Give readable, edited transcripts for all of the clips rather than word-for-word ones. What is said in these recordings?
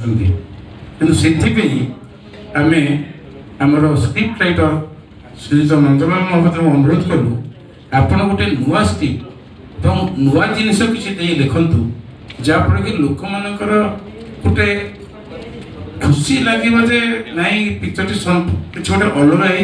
आसुँच कि आमे आमर स्क्रिप्ट राइटर श्रीयुत नंदलाल महापात्र अनुरोध कलु आपण गोटे नुआ स्क्रिप्ट और नुआ जिनस किसी लिखतु जहाँफल कि लोक मानकर गोटे खुशी लगे जे नाई पिक्चर किसी गोटे अलग है।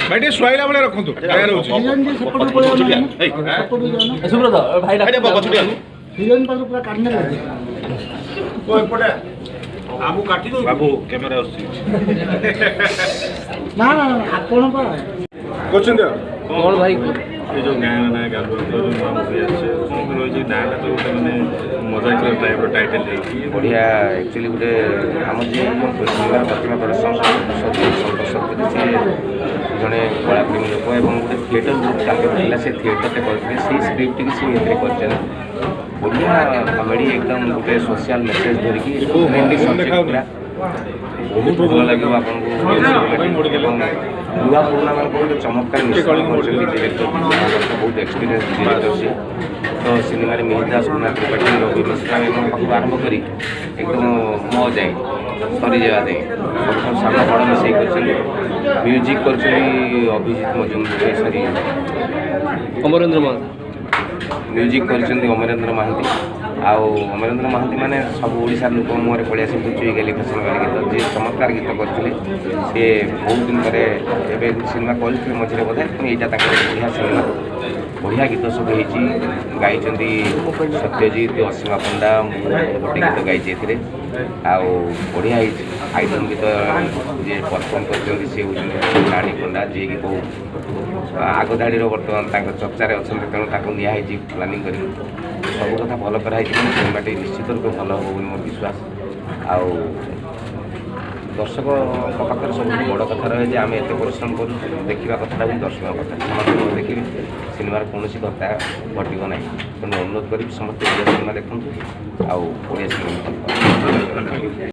भाई टे सुइला बले रखंतु तैयार होची हिरन जे सपोर्ट को सुब्रत भाई भाई बाबा छुटिया हिरन पर पूरा काटने लगे ओ एपटे आबू काटी दो बाबू कैमरा होची ना ना आपण पर क्वेश्चन दे कौन भाई ये जो गाना ना गाबो तो जो नाम हो जाचे कौन रोज नाटा तो गोटे माने मजाक टाइप टाइटल देकी बढ़िया एक्चुअली गोटे आम जे प्रतिभा प्रदर्शन से जड़े कलाप्रेमी लोक और गोटे थिएटर जो से थिएटर करते से स्क्रिप्ट की सी कर बढ़िया कमेडी एकदम गोटे सोशल मेसेज धरिकी पूरा बहुत भल लगे आपको नुआ पुराना मान गोटे चमत्कार मिश्रण कर बहुत एक्सपीरियंस डिरेक्टर सी तो सिनेमा मिहिर दास कुमार त्रिपाठी रवि मिश्रा पाखु आरंभ कर एकदम म जाए सरी जावा जाए सब सामना बड़ मिसई कर म्यूजिक कर अभिजीत मजुमदार सरी अमरेंद्र महांती म्यूजिक कर अमरेंद्र महांती अमरेंद्र महांती माने सब ओडिशा लोक मुहर पड़े आसे बुझी गली फैशन वाले गीत जी चमत्कार गीत करते सी बहुत दिन पर सिनेमा करते मझे बोधे पुणी यहाँ बढ़िया सिनेमा बढ़िया गीत सब गाई सत्यजित असीमा पंडा गोटे गीत गाई बढ़िया आइटम गीत जी परफर्म कर राणी पंडा जी कि बहुत आग धाड़ी बर्तमान चर्चार अच्छा तेणु निहाई प्लानिंग कर सब कथा भल कराई सिनेमा निश्चित रूप भल हम मोर विश्वास आउ दर्शक पाखे सब बड़ कथा रहे आम एत परिश्रम कर देखा कथा भी दर्शक कथा देखिए सिनेमार कौन कथा घटब ना तेणु अनुरोध करी समस्त सिनेमा देखूँ आउ बढ़िया सिनेमा